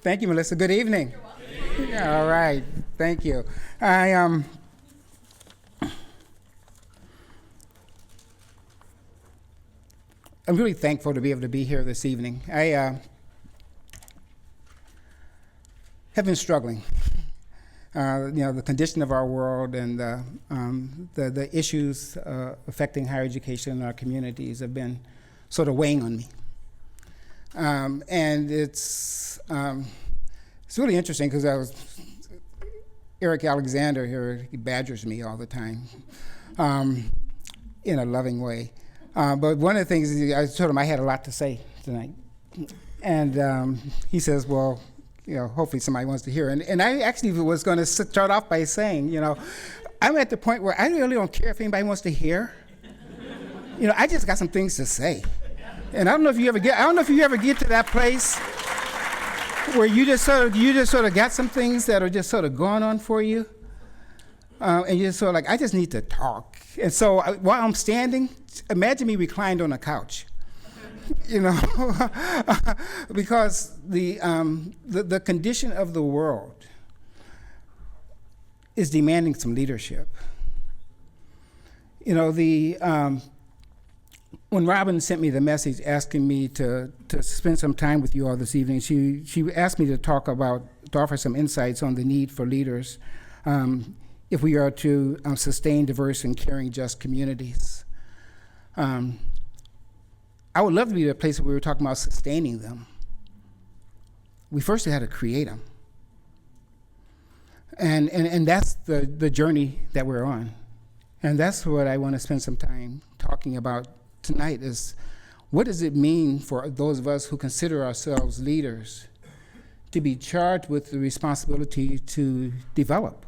Thank you, Melissa. Good evening. All right. Thank you. I'm really thankful to be able to be here this evening. I have been struggling. The condition of our world and the issues affecting higher education in our communities have been sort of weighing on me. And it's really interesting because Eric Alexander here, he badgers me all the time in a loving way. But one of the things is I told him I had a lot to say tonight. And he says, well, hopefully somebody wants to hear. And I actually was going to start off by saying, I'm at the point where I really don't care if anybody wants to hear. I just got some things to say. And I don't know if you ever get to that place where you just sort of got some things that are just sort of going on for you. And you're sort of like, I just need to talk. And so while I'm standing, imagine me reclined on a couch, because the condition of the world is demanding some leadership. When Robin sent me the message asking me to spend some time with you all this evening, she asked me to offer some insights on the need for leaders if we are to sustain diverse and caring, just communities. I would love to be at a place where we were talking about sustaining them. We first had to create them. And that's the journey that we're on. And that's what I want to spend some time talking about tonight is what does it mean for those of us who consider ourselves leaders to be charged with the responsibility to develop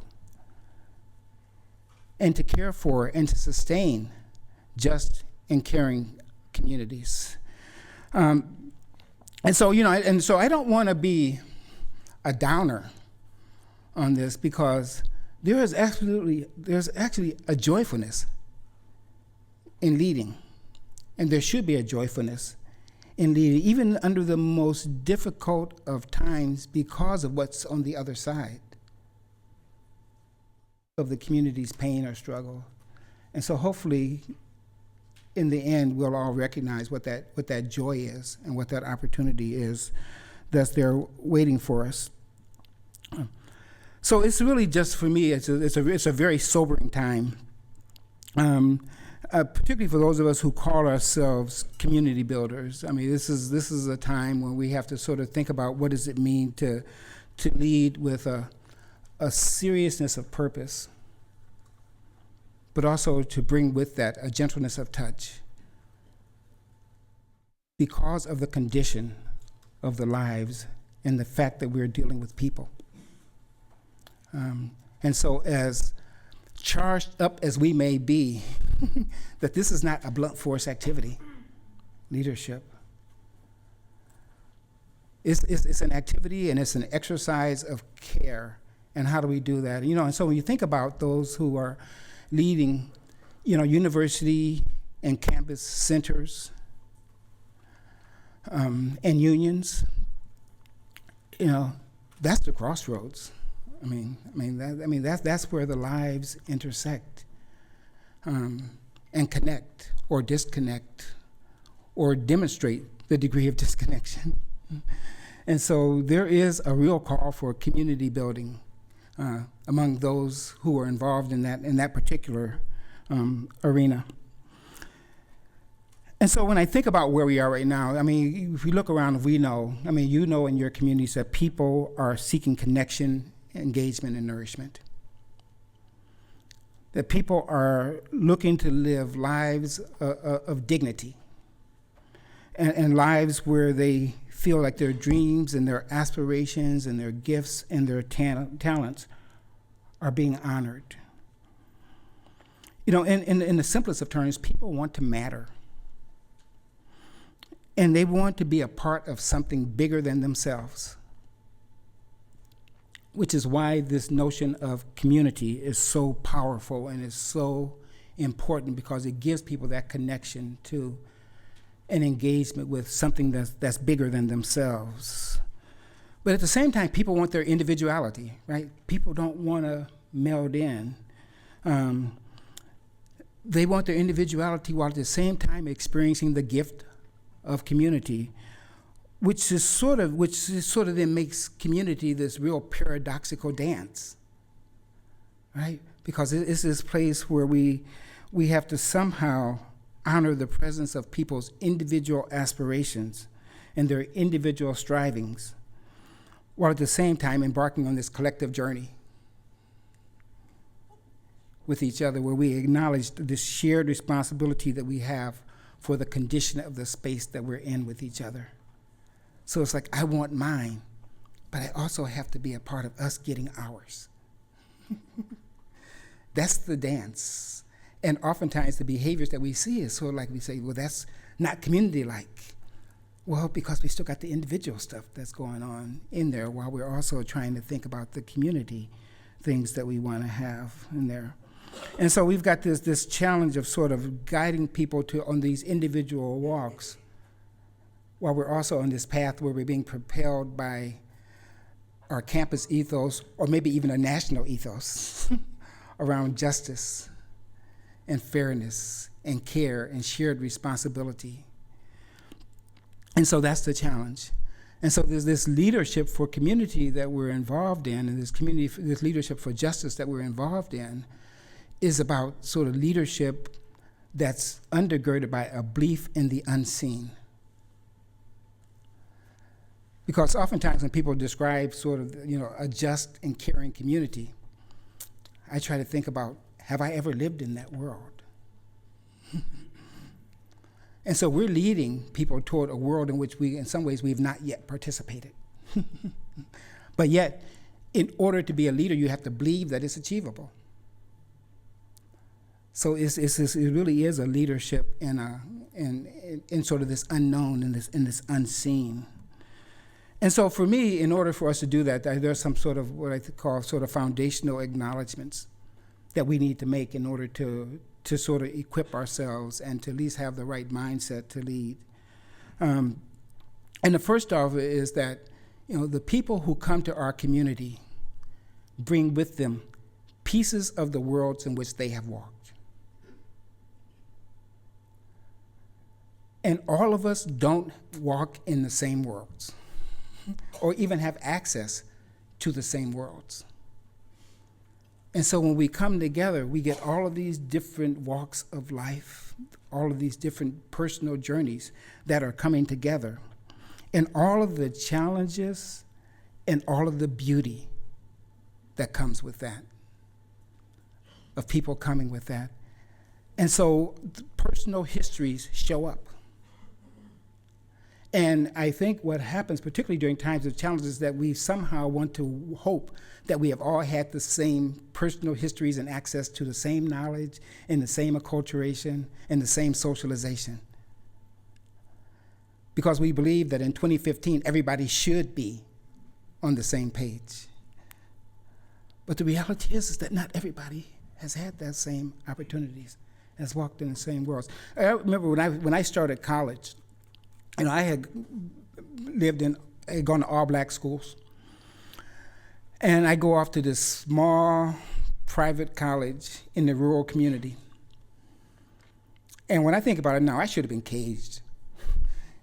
and to care for and to sustain just and caring communities. And so I don't want to be a downer on this because there's actually a joyfulness in leading. And there should be a joyfulness in leading, even under the most difficult of times because of what's on the other side of the community's pain or struggle. And so hopefully, in the end, we'll all recognize what that joy is and what that opportunity is that's there waiting for us. So it's really just, for me, it's a very sobering time. Particularly for those of us who call ourselves community builders. I mean, this is a time when we have to sort of think about what does it mean to lead with a seriousness of purpose, but also to bring with that a gentleness of touch because of the condition of the lives and the fact that we're dealing with people. And so as charged up as we may be, that this is not a blunt force activity, leadership. It's an activity and it's an exercise of care. And how do we do that? And so when you think about those who are leading, university and campus centers and unions, that's the crossroads. That's where the lives intersect and connect or disconnect or demonstrate the degree of disconnection. And so there is a real call for community building among those who are involved in that particular arena. And so when I think about where we are right now, if we look around, we know, in your communities that people are seeking connection, engagement, and nourishment. That people are looking to live lives of dignity and lives where they feel like their dreams and their aspirations and their gifts and their talents are being honored. In the simplest of terms, people want to matter. And they want to be a part of something bigger than themselves, which is why this notion of community is so powerful and is so important, because it gives people that connection to an engagement with something that's bigger than themselves. But at the same time, people want their individuality, right? People don't want to meld in. They want their individuality while at the same time experiencing the gift of community, which sort of then makes community this real paradoxical dance, right? Because it's this place where we have to somehow honor the presence of people's individual aspirations and their individual strivings, while at the same time embarking on this collective journey with each other, where we acknowledge this shared responsibility that we have for the condition of the space that we're in with each other. So it's like, I want mine, but I also have to be a part of us getting ours. That's the dance. And oftentimes the behaviors that we see is sort of like we say, well, that's not community-like. Well, because we still got the individual stuff that's going on in there while we're also trying to think about the community things that we want to have in there. And so we've got this challenge of sort of guiding people on these individual walks while we're also on this path where we're being propelled by our campus ethos, or maybe even a national ethos around justice and fairness and care and shared responsibility. And so that's the challenge. And so there's this leadership for community that we're involved in, and this leadership for justice that we're involved in is about sort of leadership that's undergirded by a belief in the unseen. Because oftentimes when people describe sort of, a just and caring community, I try to think about, have I ever lived in that world? And so we're leading people toward a world in which in some ways, we've not yet participated. But yet, in order to be a leader, you have to believe that it's achievable. So it really is a leadership in sort of this unknown, in this unseen. And so for me, in order for us to do that, there's some sort of what I call sort of foundational acknowledgments that we need to make in order to sort of equip ourselves and to at least have the right mindset to lead. And the first of it is that, the people who come to our community bring with them pieces of the worlds in which they have walked. And all of us don't walk in the same worlds or even have access to the same worlds. And so when we come together, we get all of these different walks of life, all of these different personal journeys that are coming together, and all of the challenges and all of the beauty that comes with that, of people coming with that. And so personal histories show up. And I think what happens, particularly during times of challenges, is that we somehow want to hope that we have all had the same personal histories and access to the same knowledge and the same acculturation and the same socialization. Because we believe that in 2015, everybody should be on the same page. But the reality is that not everybody has had that same opportunities, has walked in the same worlds. I remember when I started college, I had gone to all black schools. And I go off to this small private college in the rural community. And when I think about it now, I should have been caged,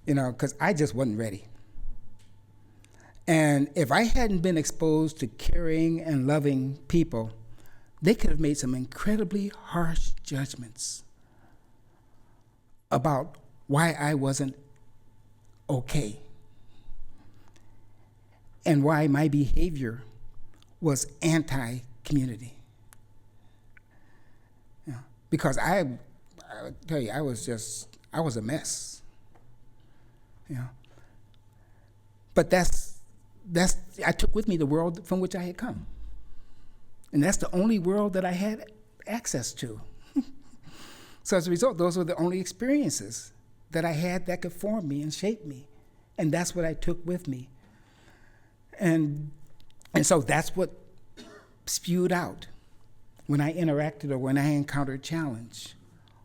because I just wasn't ready. And if I hadn't been exposed to caring and loving people, they could have made some incredibly harsh judgments about why I wasn't okay and why my behavior was anti-community. Because I tell you, I was a mess. But I took with me the world from which I had come. And that's the only world that I had access to. So as a result, those were the only experiences that I had that could form me and shape me. And that's what I took with me. And so that's what spewed out when I interacted or when I encountered challenge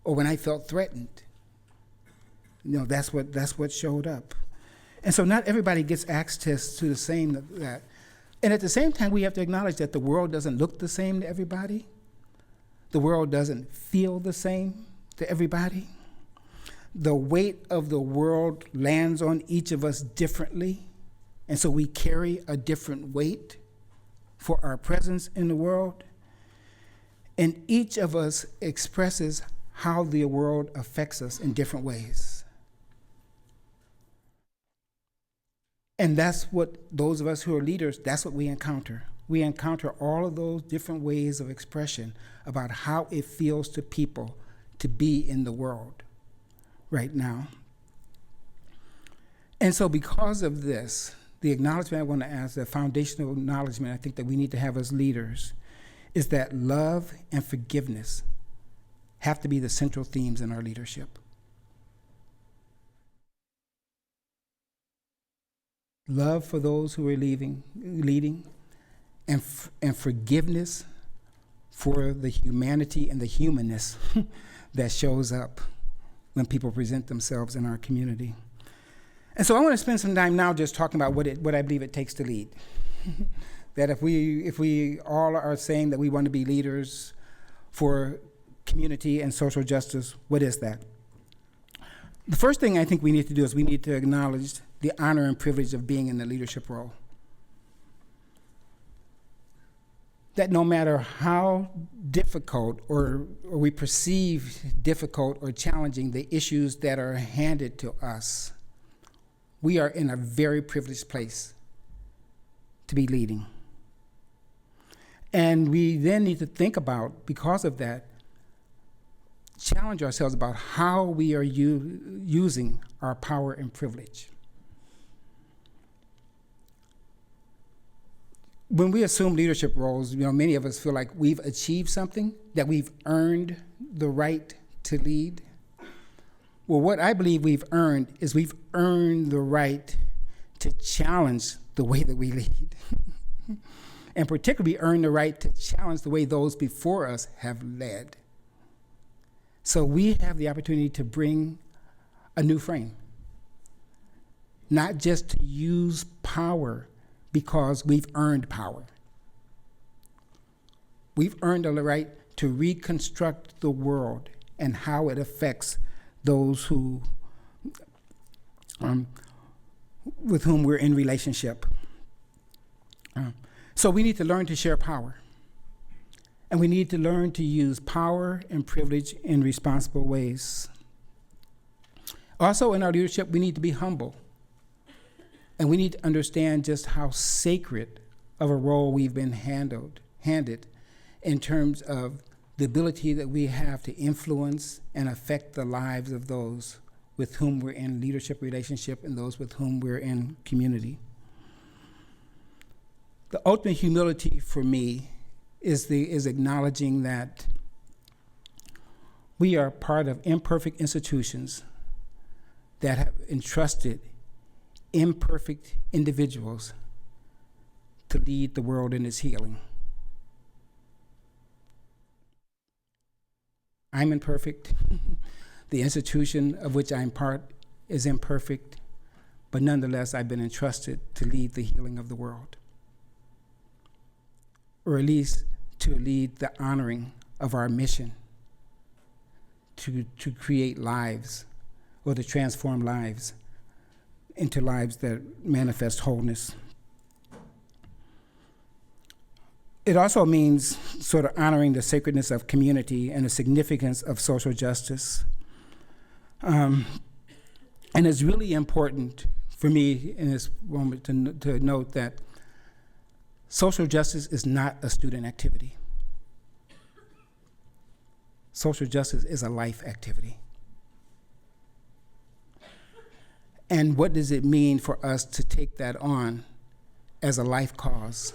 or when I felt threatened. That's what showed up. And so not everybody gets access to the same that. And at the same time, we have to acknowledge that the world doesn't look the same to everybody. The world doesn't feel the same to everybody. The weight of the world lands on each of us differently. And so we carry a different weight for our presence in the world. And each of us expresses how the world affects us in different ways. And that's what those of us who are leaders, that's what we encounter. We encounter all of those different ways of expression about how it feels to people to be in the world right now. And so because of this, the acknowledgement I want to ask, the foundational acknowledgement I think that we need to have as leaders, is that love and forgiveness have to be the central themes in our leadership. Love for those who are leading, and forgiveness for the humanity and the humanness that shows up when people present themselves in our community. And so I want to spend some time now just talking about what I believe it takes to lead. That if we all are saying that we want to be leaders for community and social justice, what is that? The first thing I think we need to do is we need to acknowledge the honor and privilege of being in the leadership role. That no matter how difficult or we perceive difficult or challenging the issues that are handed to us, we are in a very privileged place to be leading. And we then need to think about, because of that, challenge ourselves about how we are using our power and privilege. When we assume leadership roles, many of us feel like we've achieved something, that we've earned the right to lead. Well, what I believe we've earned is we've earned the right to challenge the way that we lead. And particularly earned the right to challenge the way those before us have led. So we have the opportunity to bring a new frame. Not just to use power because we've earned power. We've earned the right to reconstruct the world and how it affects those who, with whom we're in relationship. So we need to learn to share power. And we need to learn to use power and privilege in responsible ways. Also, in our leadership, we need to be humble. And we need to understand just how sacred of a role we've been handed in terms of the ability that we have to influence and affect the lives of those with whom we're in leadership relationship and those with whom we're in community. The ultimate humility for me is acknowledging that we are part of imperfect institutions that have entrusted imperfect individuals to lead the world in its healing. I'm imperfect. The institution of which I'm part is imperfect, but nonetheless, I've been entrusted to lead the healing of the world, or at least to lead the honoring of our mission to create lives or to transform lives into lives that manifest wholeness. It also means sort of honoring the sacredness of community and the significance of social justice. And it's really important for me in this moment to note that social justice is not a student activity. Social justice is a life activity. And what does it mean for us to take that on as a life cause?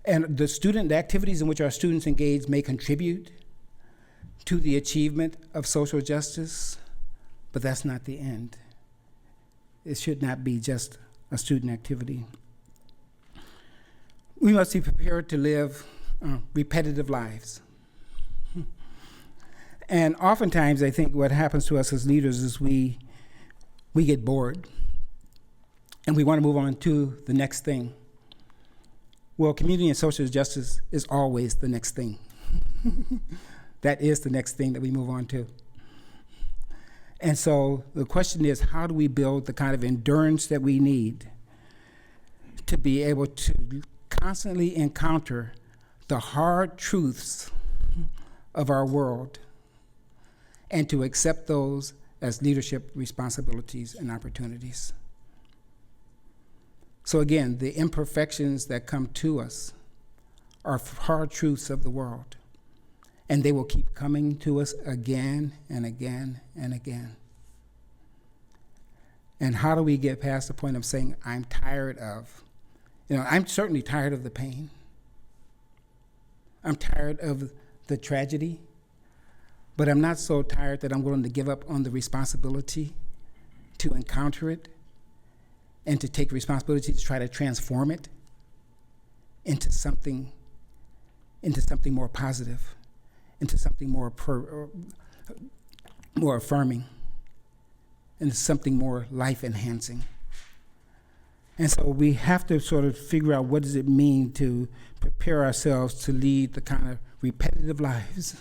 And the activities in which our students engage may contribute to the achievement of social justice, but that's not the end. It should not be just a student activity. We must be prepared to live repetitive lives. And oftentimes, I think what happens to us as leaders is we get bored and we want to move on to the next thing. Well, community and social justice is always the next thing. That is the next thing that we move on to. And so the question is, how do we build the kind of endurance that we need to be able to constantly encounter the hard truths of our world and to accept those as leadership responsibilities and opportunities? So again, the imperfections that come to us are hard truths of the world, and they will keep coming to us again and again and again. And how do we get past the point of saying, I'm tired of, I'm certainly tired of the pain. I'm tired of the tragedy, but I'm not so tired that I'm willing to give up on the responsibility to encounter it and to take responsibility to try to transform it into something more positive, into something more affirming, into something more life-enhancing. And so we have to sort of figure out, what does it mean to prepare ourselves to lead the kind of repetitive lives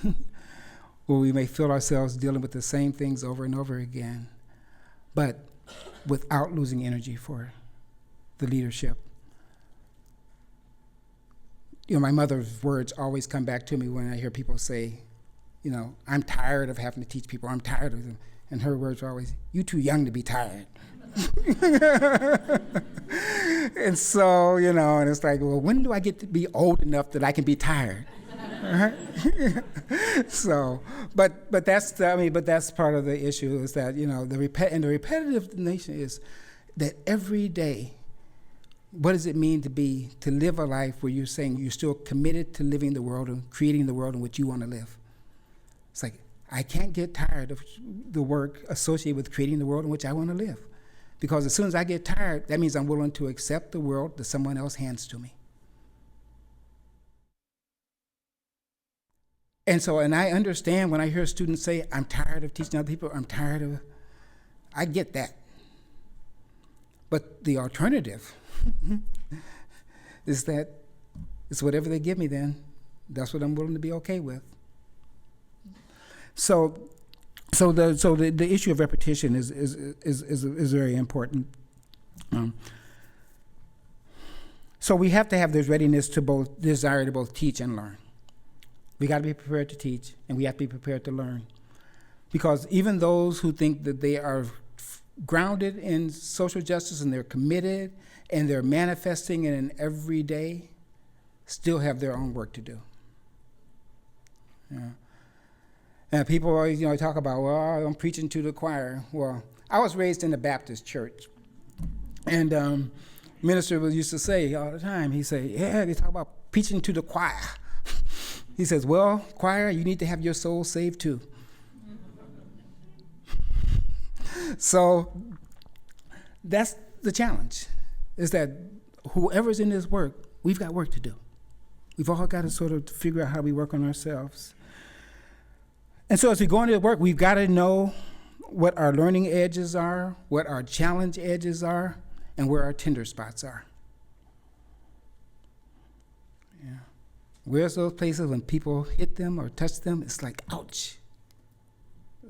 where we may feel ourselves dealing with the same things over and over again, but without losing energy for the leadership. My mother's words always come back to me when I hear people say, I'm tired of having to teach people, I'm tired of them. And her words are always, "You're too young to be tired." And so, and it's like, well, when do I get to be old enough that I can be tired? So, but that's part of the issue, is that the repetitive nation is that every day, what does it mean to live a life where you're saying you're still committed to living the world and creating the world in which you want to live? It's like, I can't get tired of the work associated with creating the world in which I want to live, because as soon as I get tired, that means I'm willing to accept the world that someone else hands to me. And I understand when I hear students say, I'm tired of teaching other people, I get that. But the alternative is that it's whatever they give me then, that's what I'm willing to be okay with. So the issue of repetition is very important. So we have to have this readiness to both desire to both teach and learn. We got to be prepared to teach, and we have to be prepared to learn. Because even those who think that they are grounded in social justice and they're committed and they're manifesting it in every day, still have their own work to do. Yeah. And people always, talk about, well, I'm preaching to the choir. Well, I was raised in the Baptist church, and minister used to say all the time, he said, yeah, they talk about preaching to the choir. He says, well, choir, you need to have your soul saved too. So that's the challenge, is that whoever's in this work, we've got work to do. We've all got to sort of figure out how we work on ourselves. And so as we go into the work, we've got to know what our learning edges are, what our challenge edges are, and where our tender spots are. Yeah. Where's those places when people hit them or touch them, it's like, ouch.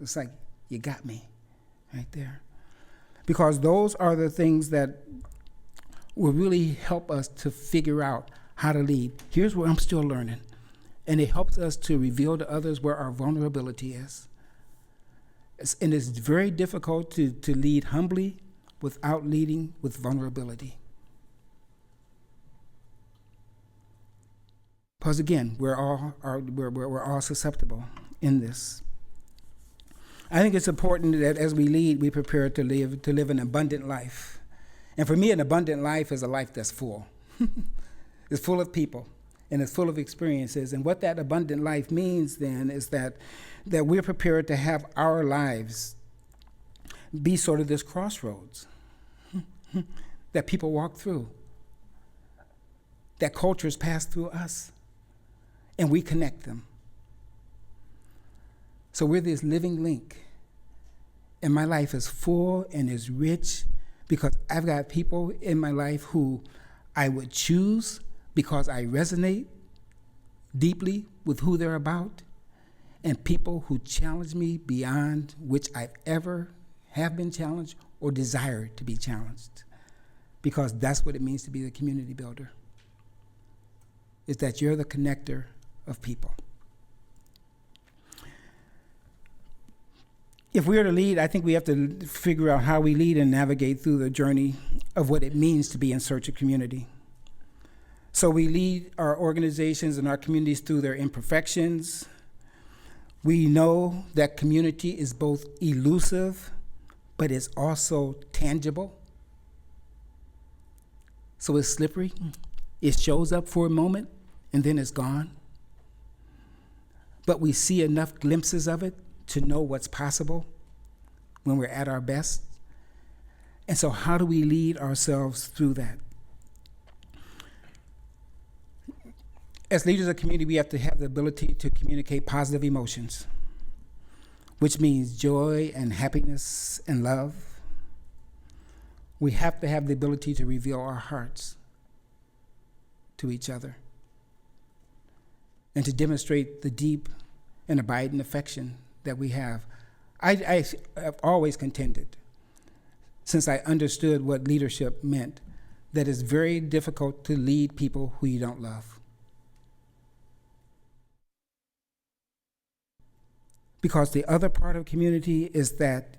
It's like, you got me right there. Because those are the things that will really help us to figure out how to lead. Here's where I'm still learning. And it helps us to reveal to others where our vulnerability is. And it's very difficult to lead humbly without leading with vulnerability. Because again, we're all susceptible in this. I think it's important that as we lead, we prepare to live an abundant life. And for me, an abundant life is a life that's full. It's full of people, and it's full of experiences. And what that abundant life means then is that we're prepared to have our lives be sort of this crossroads that people walk through, that cultures pass through us, and we connect them. So we're this living link, and my life is full and is rich because I've got people in my life who I would choose because I resonate deeply with who they're about, and people who challenge me beyond which I ever have been challenged or desire to be challenged, because that's what it means to be the community builder, is that you're the connector of people. If we are to lead, I think we have to figure out how we lead and navigate through the journey of what it means to be in search of community. So we lead our organizations and our communities through their imperfections. We know that community is both elusive, but it's also tangible. So it's slippery. It shows up for a moment, and then it's gone. But we see enough glimpses of it to know what's possible when we're at our best. And so how do we lead ourselves through that? As leaders of community, we have to have the ability to communicate positive emotions, which means joy and happiness and love. We have to have the ability to reveal our hearts to each other and to demonstrate the deep and abiding affection that we have. I have always contended, since I understood what leadership meant, that it's very difficult to lead people who you don't love. Because the other part of community is that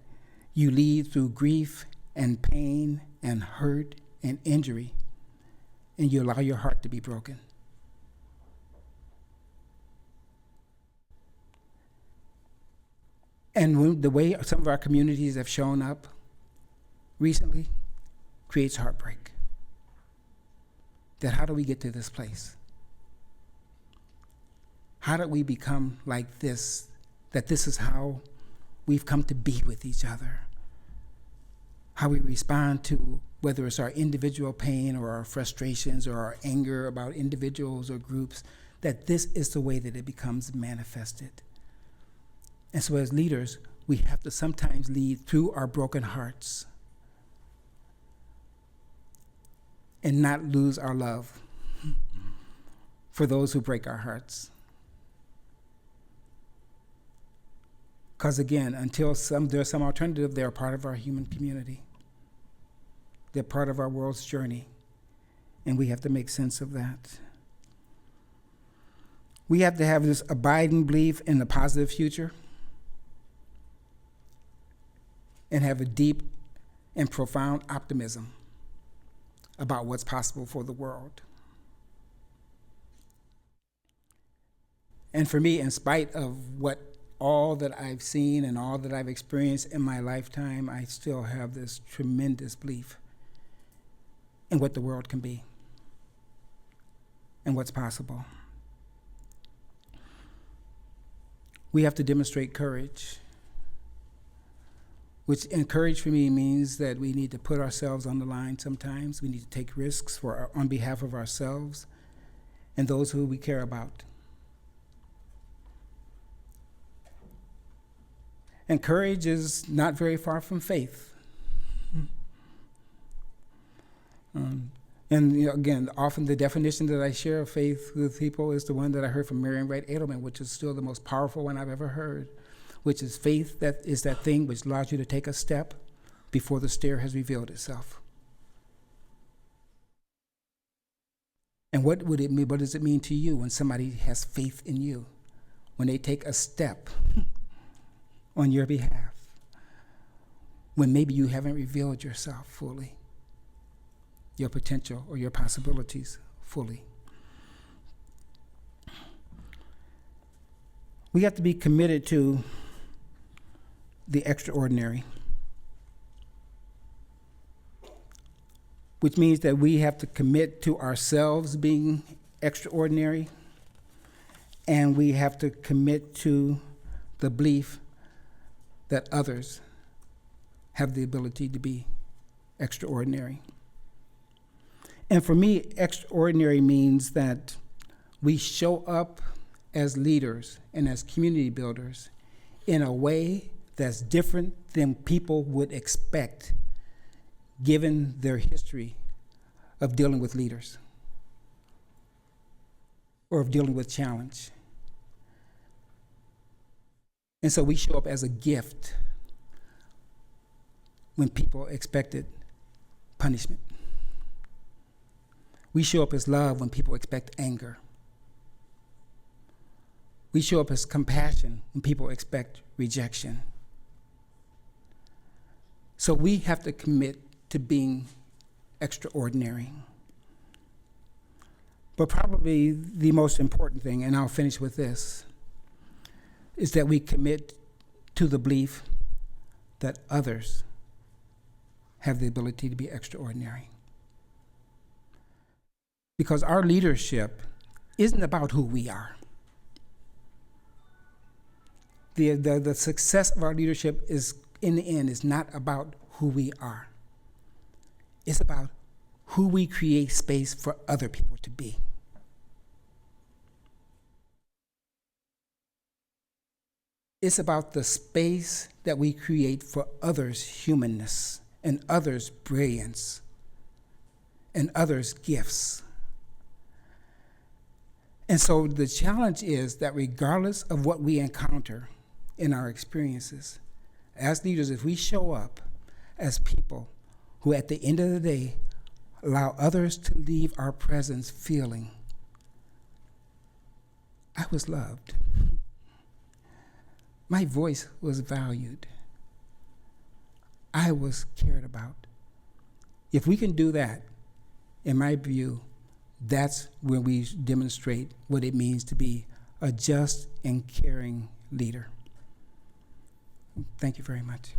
you lead through grief and pain and hurt and injury, and you allow your heart to be broken. And the way some of our communities have shown up recently creates heartbreak. That how do we get to this place? How did we become like this? That this is how we've come to be with each other. How we respond to whether it's our individual pain or our frustrations or our anger about individuals or groups, that this is the way that it becomes manifested. And so as leaders, we have to sometimes lead through our broken hearts and not lose our love for those who break our hearts. Because again, until there's some alternative, they're a part of our human community. They're part of our world's journey, and we have to make sense of that. We have to have this abiding belief in a positive future and have a deep and profound optimism about what's possible for the world. And for me, in spite of all that I've seen and all that I've experienced in my lifetime, I still have this tremendous belief in what the world can be and what's possible. We have to demonstrate courage, which courage for me means that we need to put ourselves on the line sometimes. We need to take risks on behalf of ourselves and those who we care about. And courage is not very far from faith. And again, often the definition that I share of faith with people is the one that I heard from Marian Wright Edelman, which is still the most powerful one I've ever heard, which is faith that is that thing which allows you to take a step before the stair has revealed itself. And what would it mean? What does it mean to you when somebody has faith in you? When they take a step on your behalf, when maybe you haven't revealed yourself fully, your potential or your possibilities fully. We have to be committed to the extraordinary, which means that we have to commit to ourselves being extraordinary, and we have to commit to the belief that others have the ability to be extraordinary. And for me, extraordinary means that we show up as leaders and as community builders in a way that's different than people would expect given their history of dealing with leaders or of dealing with challenge. And so we show up as a gift when people expected punishment. We show up as love when people expect anger. We show up as compassion when people expect rejection. So we have to commit to being extraordinary. But probably the most important thing, and I'll finish with this, is that we commit to the belief that others have the ability to be extraordinary. Because our leadership isn't about who we are. The success of our leadership is, in the end, is not about who we are. It's about who we create space for other people to be. It's about the space that we create for others' humanness and others' brilliance and others' gifts. And so the challenge is that regardless of what we encounter in our experiences, as leaders, if we show up as people who at the end of the day allow others to leave our presence feeling, I was loved. My voice was valued. I was cared about. If we can do that, in my view, that's when we demonstrate what it means to be a just and caring leader. Thank you very much.